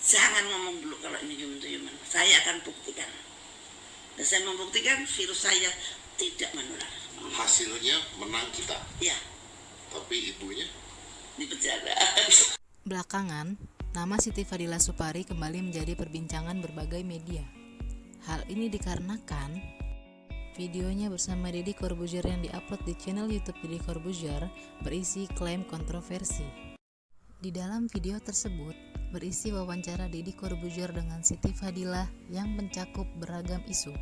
Jangan ngomong dulu kalau ini human to human. Saya akan buktikan. Dan saya membuktikan virus saya tidak menular. Hasilnya menang kita. Ya. Tapi ibunya di penjara. Belakangan, nama Siti Fadila Supari kembali menjadi perbincangan berbagai media. Hal ini dikarenakan videonya bersama Deddy Corbuzier yang diupload di channel YouTube Deddy Corbuzier berisi klaim kontroversi. Di dalam video tersebut berisi wawancara Deddy Corbuzier dengan Siti Fadila yang mencakup beragam isu.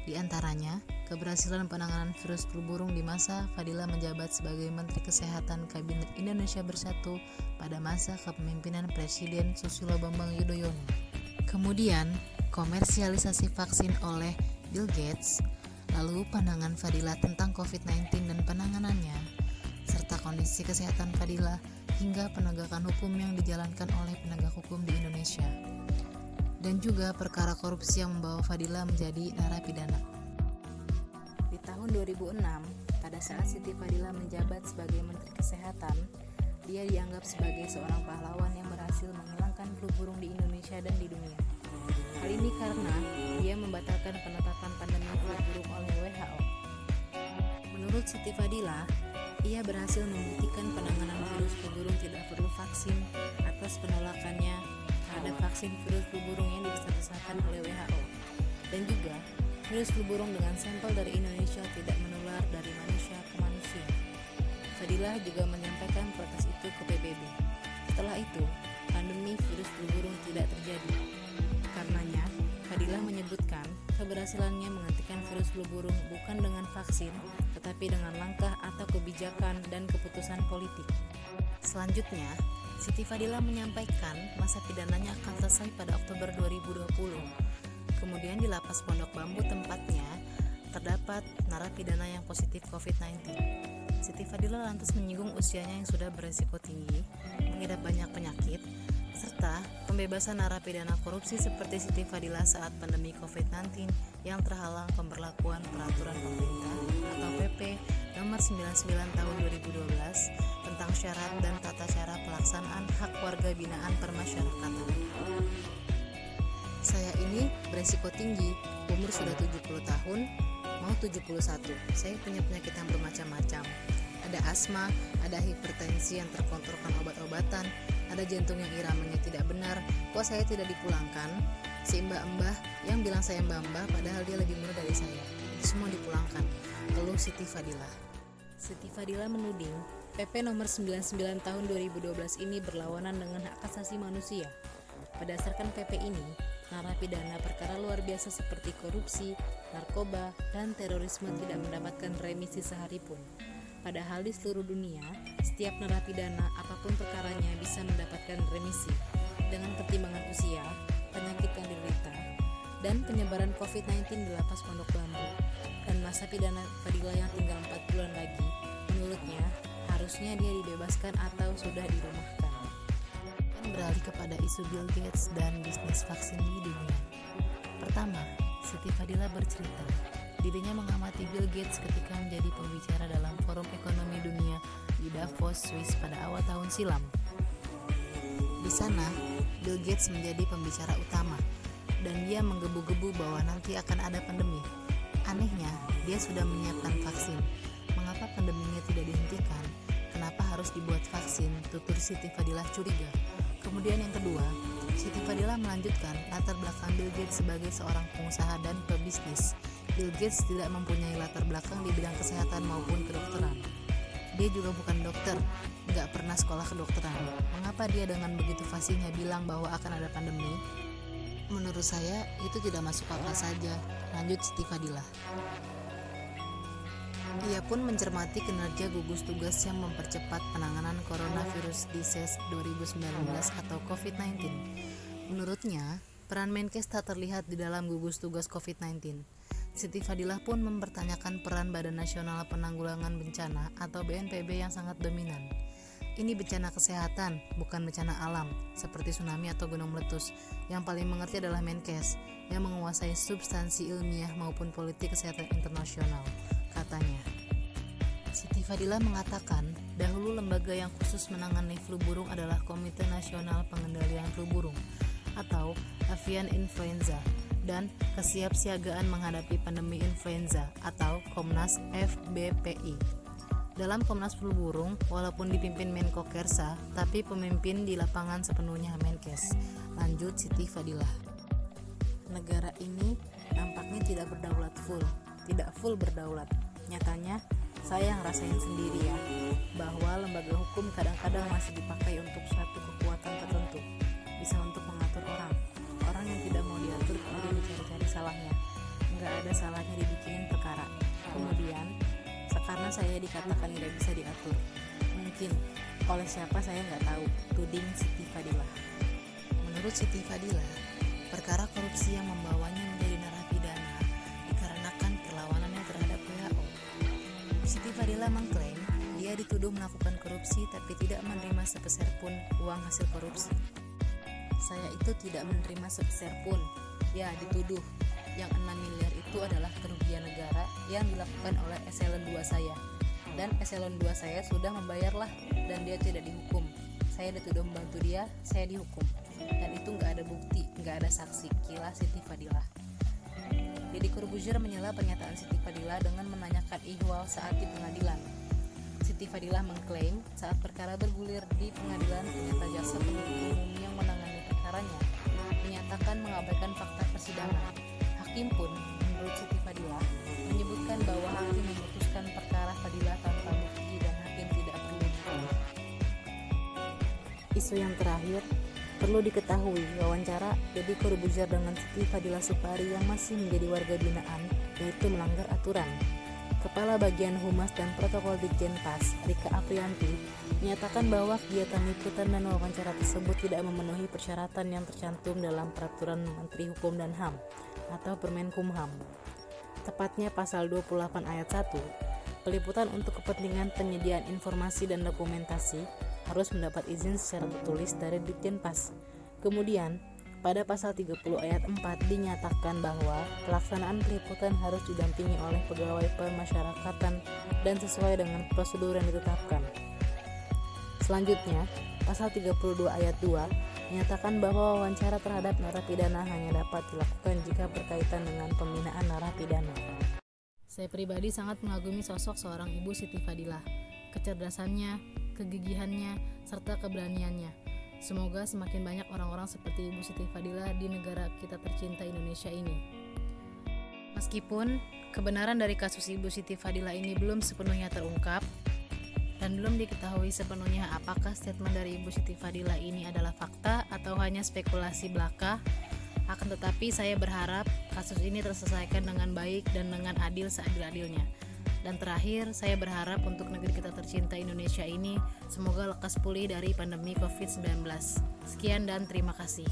Di antaranya, keberhasilan penanganan virus flu burung di masa Fadila menjabat sebagai Menteri Kesehatan Kabinet Indonesia Bersatu pada masa kepemimpinan Presiden Susilo Bambang Yudhoyono. Kemudian, komersialisasi vaksin oleh Bill Gates, lalu pandangan Fadila tentang COVID-19 dan penanganannya, serta kondisi kesehatan Fadila hingga penegakan hukum yang dijalankan oleh penegak hukum di Indonesia. Dan juga perkara korupsi yang membawa Fadila menjadi narapidana. Di tahun 2006, pada saat Siti Fadila menjabat sebagai Menteri Kesehatan, dia dianggap sebagai seorang pahlawan yang berhasil menghilangkan flu burung di Indonesia dan di dunia. Hal ini karena dia membatalkan penetapan pandemi flu burung oleh WHO. Menurut Siti Fadila, ia berhasil membuktikan penanganan virus flu burung tidak perlu vaksin atas penolakannya terhadap vaksin virus flu burung yang dibesar-besarkan oleh WHO. Dan juga, virus flu burung dengan sampel dari Indonesia tidak menular dari manusia ke manusia. Fadila juga menyampaikan protes itu ke PBB. Setelah itu, pandemi virus flu burung tidak terjadi. Karenanya, Fadila menyebutkan keberhasilannya menghentikan virus flu burung bukan dengan vaksin, tetapi dengan langkah atau kebijakan dan keputusan politik. Selanjutnya, Siti Fadila menyampaikan masa pidananya akan selesai pada Oktober 2020. Kemudian di Lapas Pondok Bambu tempatnya terdapat narapidana yang positif COVID-19. Siti Fadila lantas menyinggung usianya yang sudah beresiko tinggi, mengidap banyak penyakit, serta pembebasan narapidana korupsi seperti Siti Fadila saat pandemi COVID-19 yang terhalang pemberlakuan peraturan pemerintah atau PP nomor 99 tahun 2012 tentang syarat dan tata cara pelaksanaan hak warga binaan permasyarakatan. Saya ini beresiko tinggi, umur sudah 70 tahun, mau 71. Saya punya penyakit yang bermacam-macam. Ada asma, ada hipertensi yang terkontrolkan obat-obatan, ada jantung yang iramanya tidak benar. Kok saya tidak dipulangkan? Si mbah-mbah yang bilang saya mbah-mbah padahal dia lebih muda dari saya. Itu semua dipulangkan. Keluh Siti Fadila. Siti Fadila menuding PP nomor 99 tahun 2012 ini berlawanan dengan hak asasi manusia. Berdasarkan PP ini, narapidana perkara luar biasa seperti korupsi, narkoba, dan terorisme tidak mendapatkan remisi sehari pun. Padahal di seluruh dunia, setiap narapidana apapun perkaranya bisa mendapatkan remisi dengan pertimbangan usia, penyakit yang diderita, dan penyebaran COVID-19 di Lapas Pondok Bambu. Dan masa pidana Fadila yang tinggal 4 bulan lagi, menurutnya harusnya dia dibebaskan atau sudah dirumahkan. Dan beralih kepada isu Bill Gates dan bisnis vaksin di dunia. Pertama, Siti Fadila bercerita, dirinya mengamati Bill Gates ketika menjadi pembicara dalam Forum Ekonomi Dunia di Davos, Swiss pada awal tahun silam. Di sana, Bill Gates menjadi pembicara utama, dan dia menggebu-gebu bahwa nanti akan ada pandemi. Anehnya, dia sudah menyiapkan vaksin. Mengapa pandeminya tidak dihentikan? Kenapa harus dibuat vaksin? Tutur Siti Fadila curiga. Kemudian yang kedua, Siti Fadila melanjutkan latar belakang Bill Gates sebagai seorang pengusaha dan pebisnis. Bill Gates tidak mempunyai latar belakang di bidang kesehatan maupun kedokteran. Dia juga bukan dokter, nggak pernah sekolah kedokteran. Mengapa dia dengan begitu fasihnya bilang bahwa akan ada pandemi? Menurut saya itu tidak masuk akal saja, lanjut Siti Fadila. Ia pun mencermati kinerja gugus tugas yang mempercepat penanganan coronavirus disease 2019 atau COVID-19. Menurutnya, peran Menkes tak terlihat di dalam gugus tugas COVID-19. Siti Fadila pun mempertanyakan peran Badan Nasional Penanggulangan Bencana atau BNPB yang sangat dominan. Ini bencana kesehatan, bukan bencana alam, seperti tsunami atau gunung meletus. Yang paling mengerti adalah Menkes, yang menguasai substansi ilmiah maupun politik kesehatan internasional, katanya. Siti Fadila mengatakan, dahulu lembaga yang khusus menangani flu burung adalah Komite Nasional Pengendalian Flu Burung atau avian influenza dan kesiapsiagaan menghadapi pandemi influenza atau Komnas FBPI. Dalam Komnas Flu Burung, walaupun dipimpin Menko Kersa, tapi pemimpin di lapangan sepenuhnya Menkes. Lanjut Siti Fadilah. Negara ini nampaknya tidak full berdaulat. Nyatanya, saya yang rasain sendiri ya, bahwa lembaga hukum kadang-kadang masih dipakai untuk suatu kekuatan tertentu. Bisa untuk mengatur orang yang tidak mau diatur kemudian dicari-cari salahnya. Nggak ada salahnya dibikinin perkara. Kemudian, karena saya dikatakan tidak bisa diatur. Mungkin oleh siapa saya nggak tahu, tuding Siti Fadilah. Menurut Siti Fadilah, perkara korupsi yang membawanya menjadi narapidana dikarenakan perlawanannya terhadap WHO. Siti Fadilah mengklaim dia dituduh melakukan korupsi tapi tidak menerima sepeser pun uang hasil korupsi. Saya itu tidak menerima sepeser pun, ya dituduh. Yang 6 miliar itu adalah kerugian negara yang dilakukan oleh eselon 2 saya. Dan eselon 2 saya sudah membayarlah dan dia tidak dihukum. Saya dituduh membantu dia, saya dihukum. Dan itu nggak ada bukti, nggak ada saksi, kilas Siti Fadilah. Deddy Corbuzier menyela pernyataan Siti Fadilah dengan menanyakan ihwal saat di pengadilan. Siti Fadilah mengklaim saat perkara bergulir di pengadilan, ternyata jaksa penuntut umum yang menangani perkaranya menyatakan mengabaikan fakta persidangan. Hakim pun, menurut Siti Fadilah, menyebutkan bahwa hakim memutuskan perkara Fadilah tanpa bukti dan hakim tidak perlu ditolak. Isu yang terakhir, perlu diketahui wawancara Deddy Corbuzier dengan Siti Fadilah Supari yang masih menjadi warga binaan, yaitu melanggar aturan. Kepala Bagian Humas dan Protokol Ditjenpas, Rika Aprianti, menyatakan bahwa kegiatan liputan dan wawancara tersebut tidak memenuhi persyaratan yang tercantum dalam Peraturan Menteri Hukum dan HAM atau Permenkumham. Tepatnya pasal 28 ayat 1, peliputan untuk kepentingan penyediaan informasi dan dokumentasi harus mendapat izin secara tertulis dari Ditjenpas. Kemudian, pada pasal 30 ayat 4 dinyatakan bahwa pelaksanaan peliputan harus didampingi oleh pegawai pemasyarakatan dan sesuai dengan prosedur yang ditetapkan. Selanjutnya, pasal 32 ayat 2 menyatakan bahwa wawancara terhadap narapidana hanya dapat dilakukan jika berkaitan dengan pembinaan narapidana. Saya pribadi sangat mengagumi sosok seorang Ibu Siti Fadilah, kecerdasannya, kegigihannya, serta keberaniannya. Semoga semakin banyak orang-orang seperti Ibu Siti Fadilah di negara kita tercinta Indonesia ini. Meskipun kebenaran dari kasus Ibu Siti Fadilah ini belum sepenuhnya terungkap, dan belum diketahui sepenuhnya apakah statement dari Ibu Siti Fadilah ini adalah fakta atau hanya spekulasi belaka. Akan tetapi saya berharap kasus ini terselesaikan dengan baik dan dengan adil seadil-adilnya. Dan terakhir, saya berharap untuk negeri kita tercinta Indonesia ini semoga lekas pulih dari pandemi COVID-19. Sekian dan terima kasih.